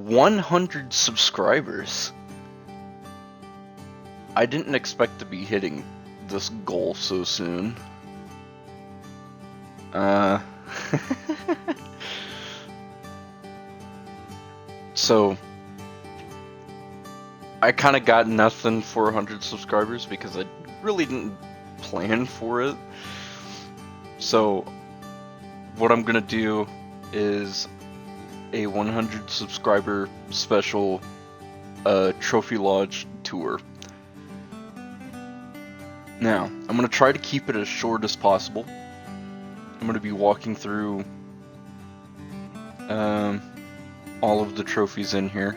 100 subscribers. I didn't expect to be hitting this goal so soon. So I kind of got nothing for 100 subscribers because I really didn't plan for it. So what I'm gonna do is a 100 subscriber special Trophy Lodge tour. Now, I'm going to try to keep it as short as possible. I'm going to be walking through all of the trophies in here.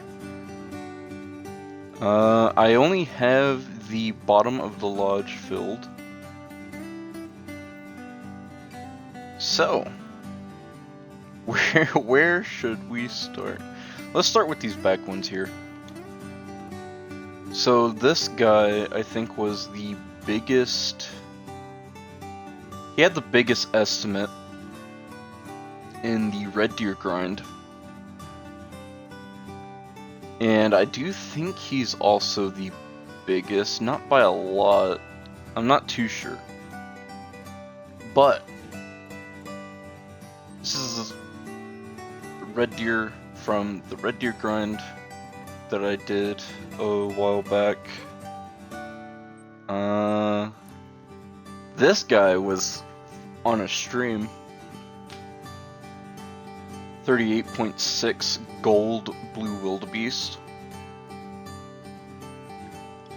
I only have the bottom of the lodge filled. So, where should we start? Let's start with these back ones here. So this guy, I think, was the biggest. He had the biggest estimate in the Red Deer grind. And I do think he's also the biggest, not by a lot. I'm not too sure. But this is Red Deer from the Red Deer grind that I did a while back. This guy was on a stream. 38.6 gold blue wildebeest.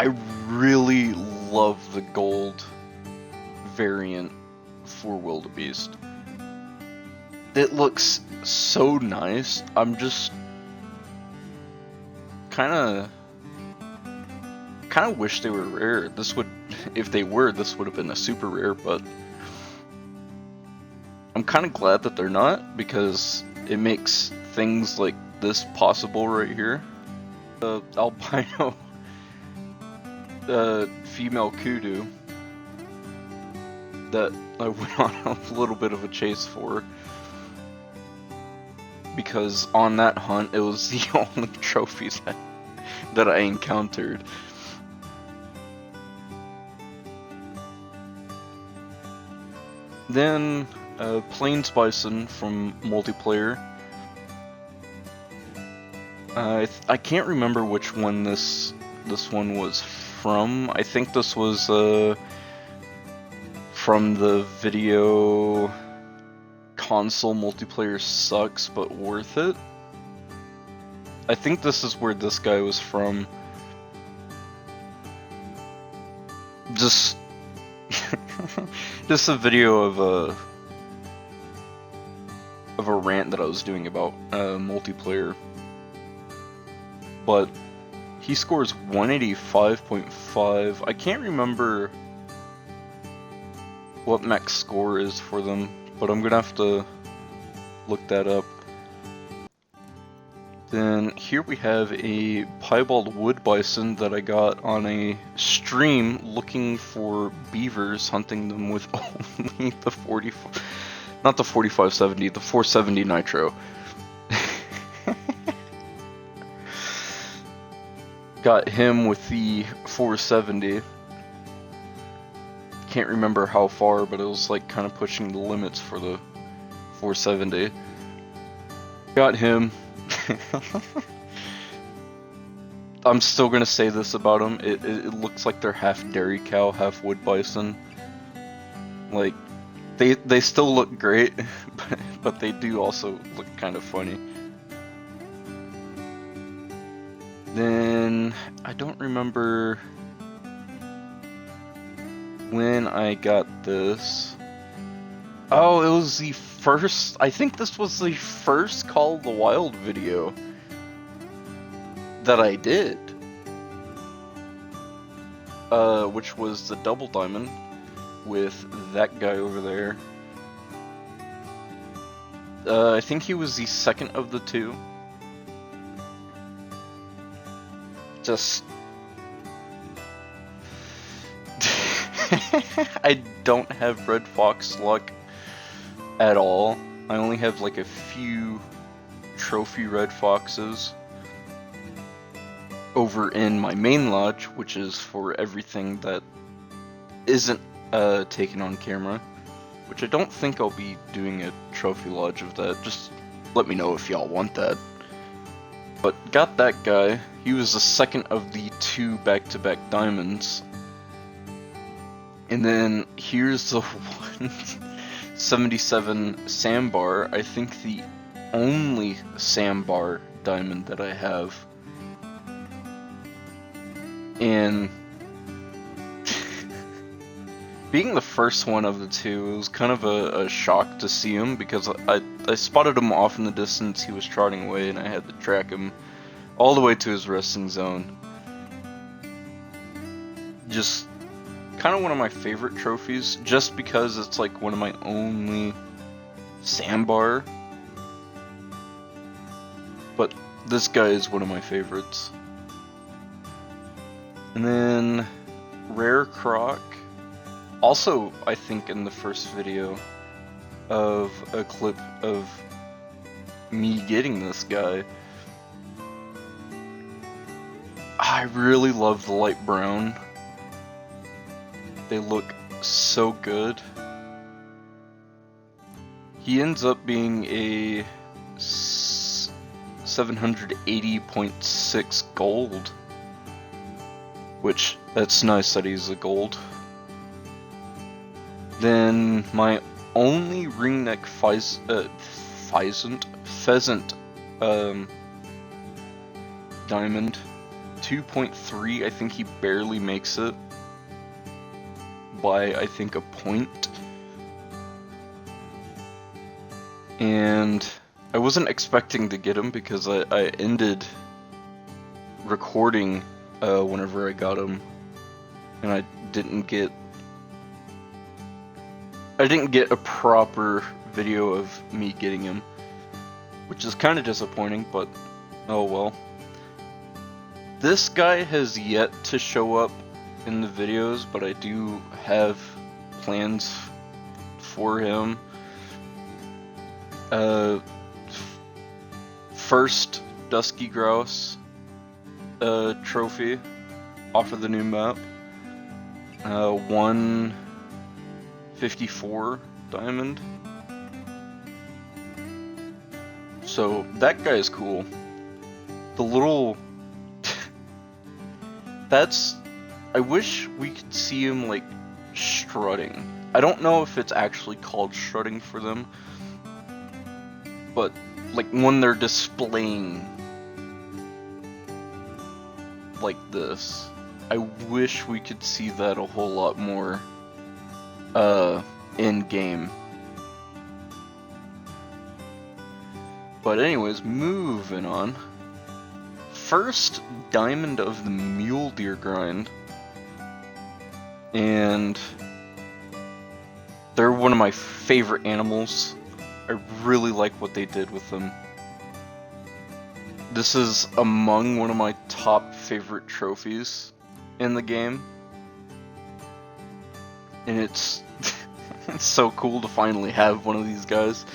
I really love the gold variant for wildebeest. It looks so nice. I'm just kind of wish they were rare. This would, if they were, this would have been a super rare, but I'm kind of glad that they're not, because it makes things like this possible right here. The albino female kudu that I went on a little bit of a chase for, because on that hunt it was the only trophies that I encountered. Then Plains Bison from multiplayer. I can't remember which one this one was from. I think this was from the video Console Multiplayer Sucks But Worth It. I think this is where this guy was from. Just a video of a rant that I was doing about multiplayer. But he scores 185.5. I can't remember what max score is for them, but I'm gonna have to look that up. Then here we have a piebald wood bison that I got on a stream looking for beavers, hunting them with only the 470 nitro. Got him with the 470. Can't remember how far, but it was like kind of pushing the limits for the 470. Got him. I'm still gonna say this about them. It looks like they're half dairy cow, half wood bison. Like they still look great, but they do also look kind of funny. Then I don't remember when I got this. Oh, it was the first, I think this was the first Call of the Wild video that I did. Which was the double diamond with that guy over there. I think he was the second of the two. Just I don't have red fox luck at all. I only have like a few trophy red foxes. over in my main lodge, which is for everything that isn't taken on camera, which I don't think I'll be doing a trophy lodge of that. Just let me know if y'all want that. But got that guy. He was the second of the 2 back-to-back diamonds. And then here's the 177 sandbar. I think the only sandbar diamond that I have. And being the first one of the 2, it was kind of a shock to see him, because I spotted him off in the distance. He was trotting away and I had to track him all the way to his resting zone. Just kind of one of my favorite trophies, just because it's like one of my only sandbar. But this guy is one of my favorites. And then Rare Croc. Also, I think in the first video of a clip of me getting this guy. I really love the light brown. They look so good. He ends up being a 780.6 gold. Which, that's nice that he's a gold. Then my only ringneck pheasant diamond, 2.3. I think he barely makes it by, I think, a point. And I wasn't expecting to get him because I ended recording whenever I got him, and I didn't get a proper video of me getting him, which is kind of disappointing, but oh well. This guy has yet to show up in the videos, but I do have plans for him. First Dusky Grouse trophy off of the new map. 154 diamond. So that guy is cool. The little I wish we could see him like strutting. I don't know if it's actually called strutting for them, but like when they're displaying like this, I wish we could see that a whole lot more in game. But anyways, moving on. First diamond of the mule deer grind, and they're one of my favorite animals. I really like what they did with them. This is among one of my top favorite trophies in the game, and it's it's so cool to finally have one of these guys,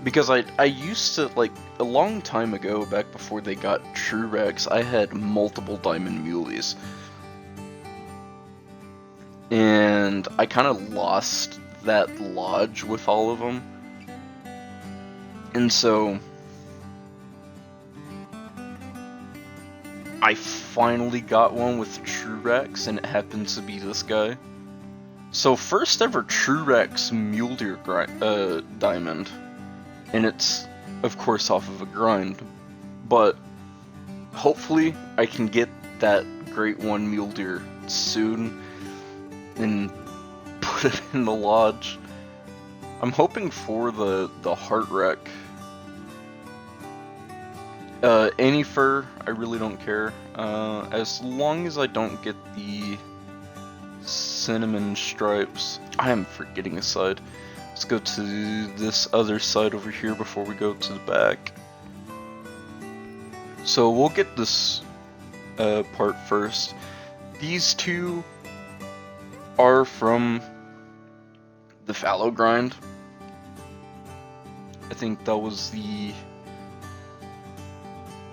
because I used to, like, a long time ago, back before they got True Rex, I had multiple diamond muleys, and I kind of lost that lodge with all of them, and so I finally got one with True Rex, and it happens to be this guy. So first ever True Rex mule deer diamond, and it's of course off of a grind, but hopefully I can get that Great One mule deer soon and put it in the lodge. I'm hoping for the heart wreck. Any fur, I really don't care, as long as I don't get the cinnamon stripes. I am forgetting a side. Let's go to this other side over here before we go to the back. So we'll get this part first. These two are from the fallow grind. I think that was the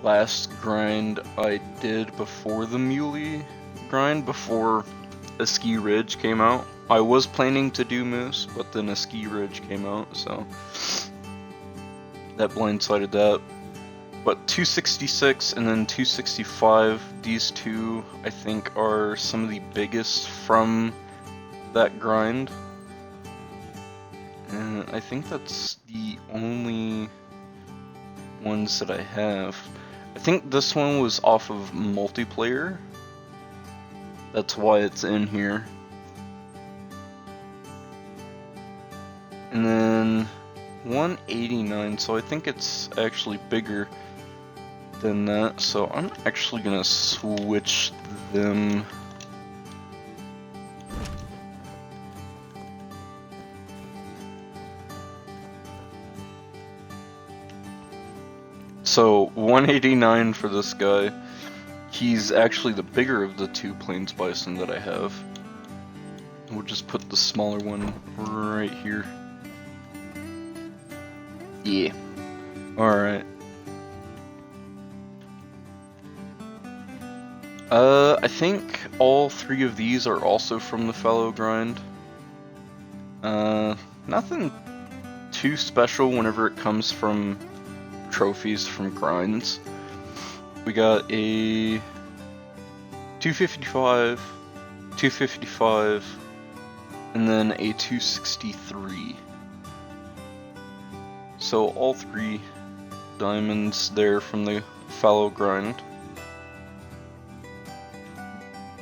last grind I did before the Muley grind, before a Ski Ridge came out. I was planning to do Moose, but then a Ski Ridge came out, so that blindsided that. But 266 and then 265, these two I think are some of the biggest from that grind. And I think that's the only ones that I have. I think this one was off of multiplayer. That's why it's in here. And then 189, so I think it's actually bigger than that. So I'm actually gonna switch them. So 189 for this guy. He's actually the bigger of the two Plains Bison that I have. We'll just put the smaller one right here. Yeah. Alright. I think all three of these are also from the Fallow grind. Nothing too special whenever it comes from trophies from grinds. We got a 255, 255, and then a 263. So all three diamonds there from the Fallow grind.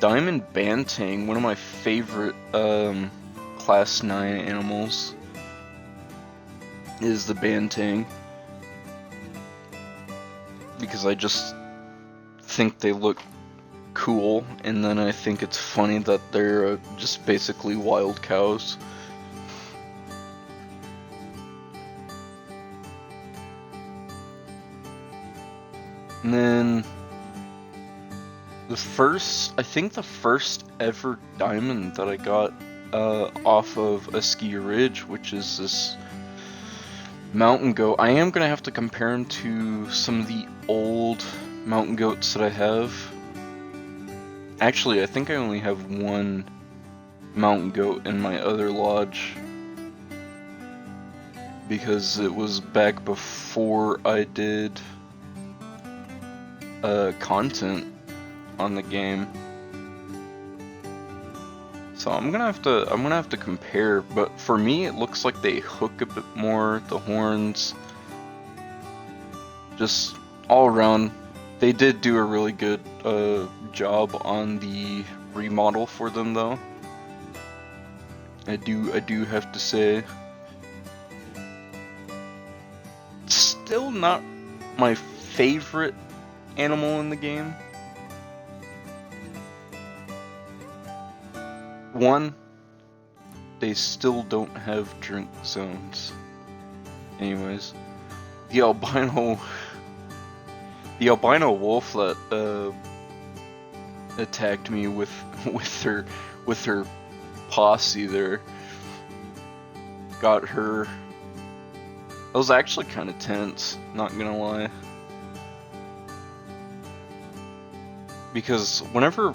Diamond Bantang, one of my favorite class 9 animals, is the Bantang. Because I just think they look cool, and then I think it's funny that they're just basically wild cows. And then I think the first ever diamond that I got off of a Ski Ridge, which is this mountain goat. I am going to have to compare him to some of the old mountain goats that I have. Actually, I think I only have one mountain goat in my other lodge, because it was back before I did content on the game. So I'm gonna have to compare, but for me it looks like they hook a bit more, the horns, just all around. They did do a really good job on the remodel for them though. I do have to say. Still not my favorite animal in the game. One, they still don't have drink zones. Anyways, the albino wolf that attacked me with her posse there, got her. That was actually kind of tense, not gonna lie. Because whenever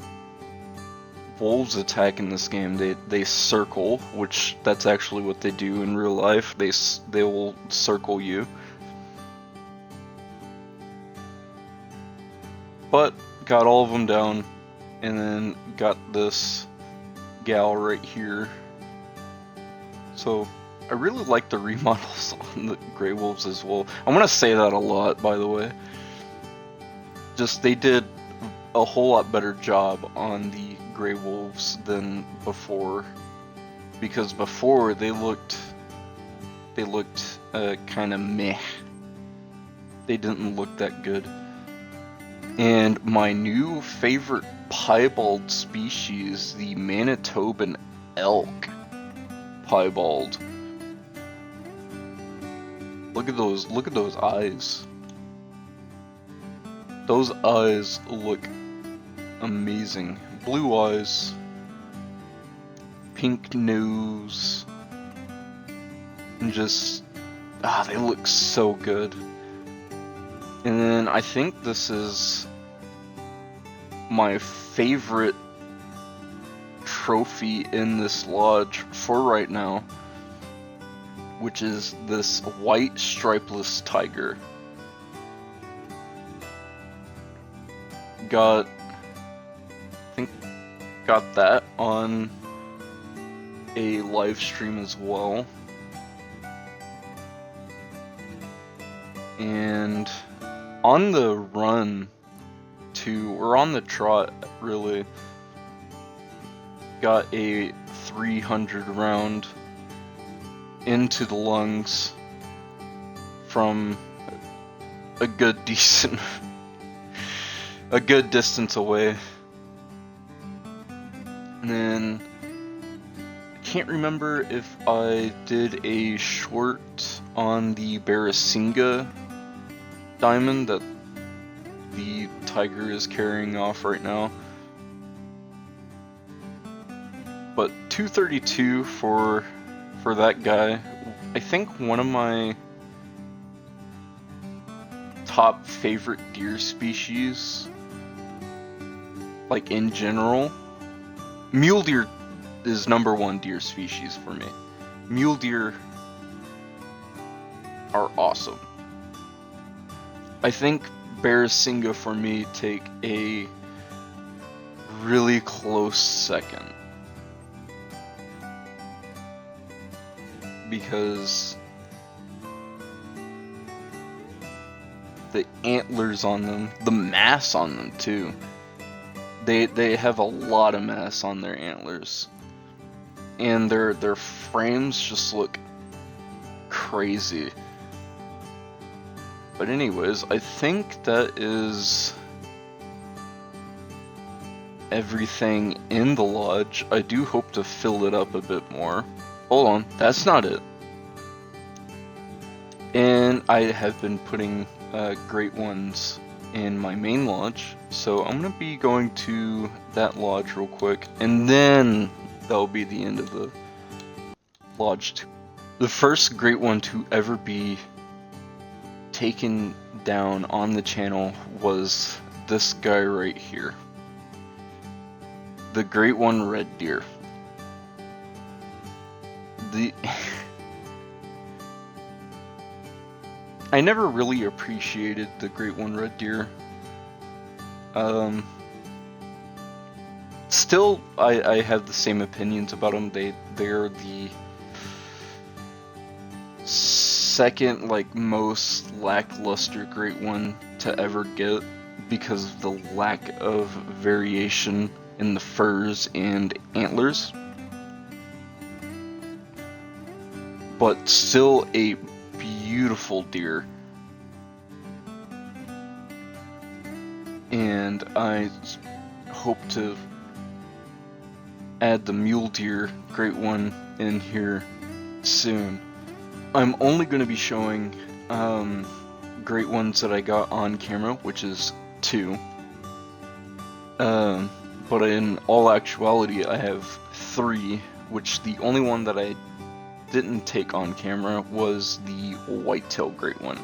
wolves attack in this game, they circle, which that's actually what they do in real life. They will circle you. But got all of them down, and then got this gal right here. So I really like the remodels on the Grey Wolves as well. I'm gonna say that a lot, by the way. Just they did a whole lot better job on the Grey Wolves than before, because before they looked kind of meh. They didn't look that good. And my new favorite piebald species, the Manitoban elk piebald. Look at those eyes. Those eyes look amazing. Blue eyes, pink nose, and just they look so good. And then I think this is my favorite trophy in this lodge for right now, which is this white stripeless tiger. Got that on a live stream as well. And on the run or on the trot really, got a 300 round into the lungs from a good distance away. And then I can't remember if I did a short on the Barasinga diamond that the tiger is carrying off right now. But 232 for that guy. I think one of my top favorite deer species, like in general. Mule deer is #1 deer species for me. Mule deer are awesome. I think Barasinga for me take a really close second, because the antlers on them, the mass on them too, they have a lot of mass on their antlers, and their frames just look crazy. But anyways, I think that is everything in the lodge. I do hope to fill it up a bit more. Hold on, that's not it. And I have been putting great ones in my main lodge, so I'm gonna be going to that lodge real quick, and then that'll be the end of the lodge 2. The first great one to ever be taken down on the channel was this guy right here, the Great One Red Deer. I never really appreciated the Great One Red Deer. Still, I have the same opinions about them. They're the second most lackluster great one to ever get, because of the lack of variation in the furs and antlers. But still a beautiful deer. And I hope to add the mule deer great one in here soon. I'm only going to be showing great ones that I got on camera, which is 2. But in all actuality, I have 3, which the only one that I didn't take on camera was the whitetail great one,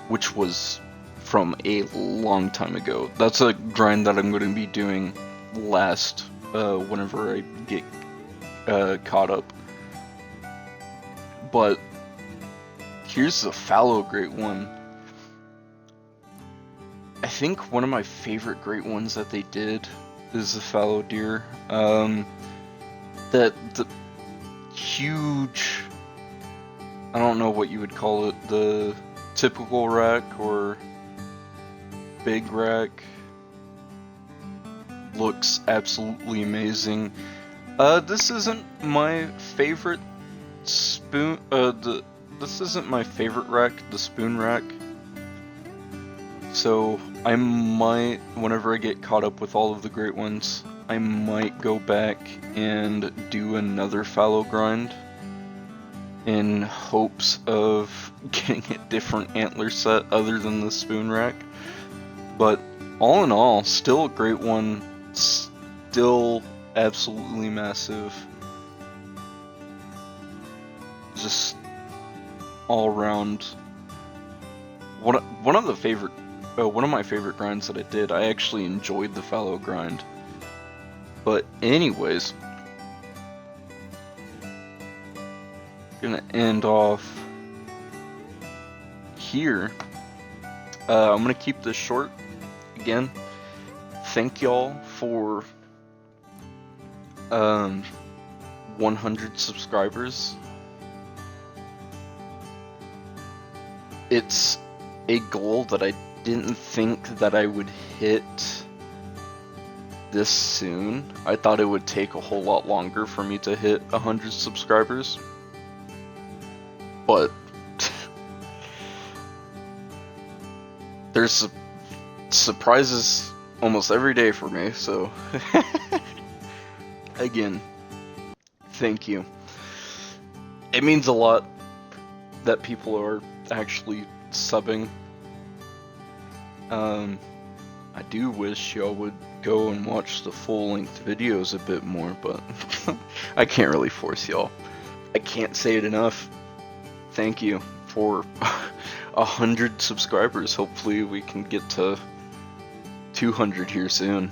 which was from a long time ago. That's a grind that I'm going to be doing last whenever I get caught up. But here's the fallow great one. I think one of my favorite great ones that they did is the fallow deer. The huge, I don't know what you would call it, the typical rack or big rack, looks absolutely amazing. This isn't my favorite spoon, this isn't my favorite rack, the spoon rack. So I might, whenever I get caught up with all of the great ones, I might go back and do another fallow grind in hopes of getting a different antler set other than the spoon rack. But all in all, still a great one, still absolutely massive. Just all around one of the favorite, one of my favorite grinds that I did. I actually enjoyed the fallow grind. But anyways, gonna end off here. I'm gonna keep this short. Again, thank y'all for 100 subscribers. It's a goal that I didn't think that I would hit this soon. I thought it would take a whole lot longer for me to hit 100 subscribers. But there's surprises almost every day for me, so again, thank you. It means a lot that people are actually subbing. I do wish y'all would go and watch the full-length videos a bit more, but I can't really force y'all. I can't say it enough. Thank you for 100 subscribers. Hopefully we can get to 200 here soon.